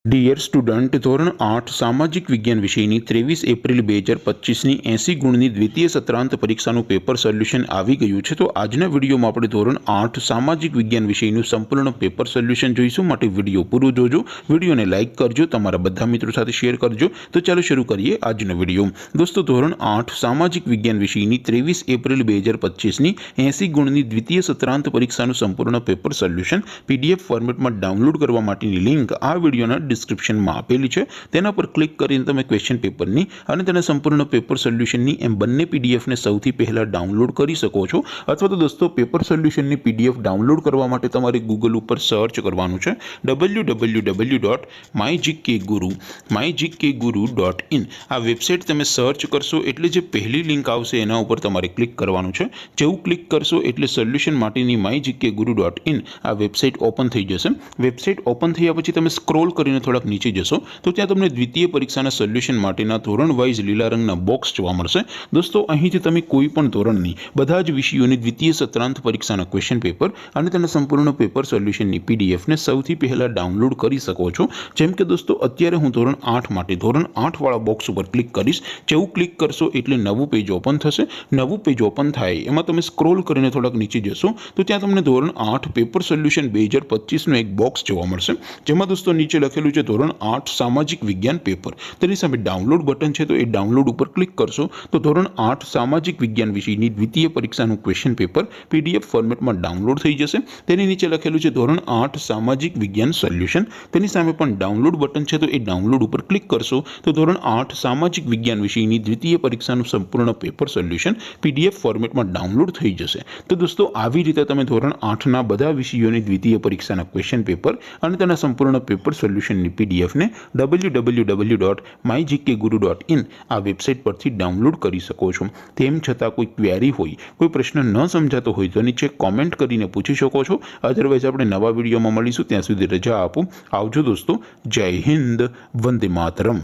Dear student, ધોરણ 8 સામાજિક વિજ્ઞાન વિષયની 23 એપ્રિલ 2025ની 80 ગુણની દ્વિતીય સત્રાંત પરીક્ષાનું પેપર સોલ્યુશન આવી ગયું છે। તો આજના વિડીયોમાં આપણે ધોરણ 8 સામાજિક વિજ્ઞાન વિષયનું સંપૂર્ણ પેપર સોલ્યુશન જોઈશું। માટે વિડીયો પૂરો જોજો, વિડીયોને લાઇક કરજો, તમારા બધા મિત્રો સાથે શેર કરજો। તો ચાલો શરૂ કરીએ આજનો વિડીયો। દોસ્તો, ધોરણ 8 સામાજિક વિજ્ઞાન વિષયની 23 એપ્રિલ 2025ની 80 ગુણની દ્વિતીય સત્રાંત પરીક્ષાનું સંપૂર્ણ પેપર સોલ્યુશન PDF ફોર્મેટમાં ડાઉનલોડ કરવા માટેની લિંક આ વિડીયોના ડિસ્ક્રિપ્શનમાં આપેલી છે। તેના પર ક્લિક કરીને તમે ક્વેશ્ચન પેપરની અને તેના સંપૂર્ણ પેપર સોલ્યુશનની એમ બંને પીડીએફને સૌથી પહેલાં ડાઉનલોડ કરી શકો છો। અથવા તો દોસ્તો, પેપર સોલ્યુશનની PDF ડાઉનલોડ કરવા માટે તમારે ગૂગલ ઉપર સર્ચ કરવાનું છે www.mygkguru.in। આ વેબસાઇટ તમે સર્ચ કરશો એટલે જે પહેલી લિંક આવશે એના ઉપર તમારે ક્લિક કરવાનું છે। જેવું ક્લિક કરશો એટલે સોલ્યુશન માટેની mygkguru.in આ વેબસાઇટ ઓપન થઈ જશે। વેબસાઇટ ઓપન થયા પછી તમે સ્ક્રોલ કરીને થોડાક નીચે જશો તો ત્યાં તમને દ્વિતીય પરીક્ષાના સોલ્યુશન માટેના ધોરણ વાઇઝ લીલા રંગના બોક્સ જોવા મળશે। દોસ્તો, અહીંથી તમે કોઈ પણ ધોરણની બધા જ વિષયોની દ્વિતીય સત્રાંત પરીક્ષાના ક્વેશ્ચન પેપર અને તેના સંપૂર્ણ પેપર સોલ્યુશનની પીડીએફને સૌથી પહેલાં ડાઉનલોડ કરી શકો છો। જેમ કે દોસ્તો, અત્યારે હું ધોરણ 8 માટે ધોરણ 8 વાળા બોક્સ ઉપર ક્લિક કરીશ। જેવું ક્લિક કરશો એટલે નવું પેજ ઓપન થશે। નવું પેજ ઓપન થાય એમાં તમે સ્ક્રોલ કરીને થોડાક નીચે જશો તો ત્યાં તમને ધોરણ 8 પેપર સોલ્યુશન 2025નું એક બોક્સ જોવા મળશે। જેમાં દોસ્તો નીચે લખેલું છે ધોરણ 8 સામાજિક વિજ્ઞાન પેપર। તેની સામે ડાઉનલોડ બટન છે, તો એ ડાઉનલોડ ઉપર ક્લિક કરશો તો ધોરણ 8 સામાજિક વિજ્ઞાન વિષયની દ્વિતીય પરીક્ષાનું ક્વેશ્ચન પેપર PDF ફોર્મેટમાં ડાઉનલોડ થઈ જશે। તેની નીચે લખેલું છે ધોરણ 8 સામાજિક વિજ્ઞાન સોલ્યુશન। તેની સામે પણ ડાઉનલોડ બટન છે, તો એ ડાઉનલોડ ઉપર ક્લિક કરશો તો ધોરણ 8 સામાજિક વિજ્ઞાન વિષયની દ્વિતીય પરીક્ષાનું સંપૂર્ણ પેપર સોલ્યુશન PDF ફોર્મેટમાં ડાઉનલોડ થઈ જશે। તો દોસ્તો, આવી રીતે તમે ધોરણ 8ના બધા વિષયોની દ્વિતીય પરીક્ષાના ક્વેશ્ચન પેપર અને તેના સંપૂર્ણ પેપર સોલ્યુશનની પીડીએફને www.mygkguru.in આ વેબસાઇટ પરથી ડાઉનલોડ કરી શકો છો। તેમ છતાં કોઈ ક્વેરી હોય, કોઈ પ્રશ્ન ન સમજાતો હોય તો નીચે કોમેન્ટ કરીને પૂછી શકો છો। અધરવાઇઝ આપણે નવા વિડીયોમાં મળીશું। ત્યાં સુધી રજા આપો। આવજો દોસ્તો। જય હિન્દ, વંદે માતરમ।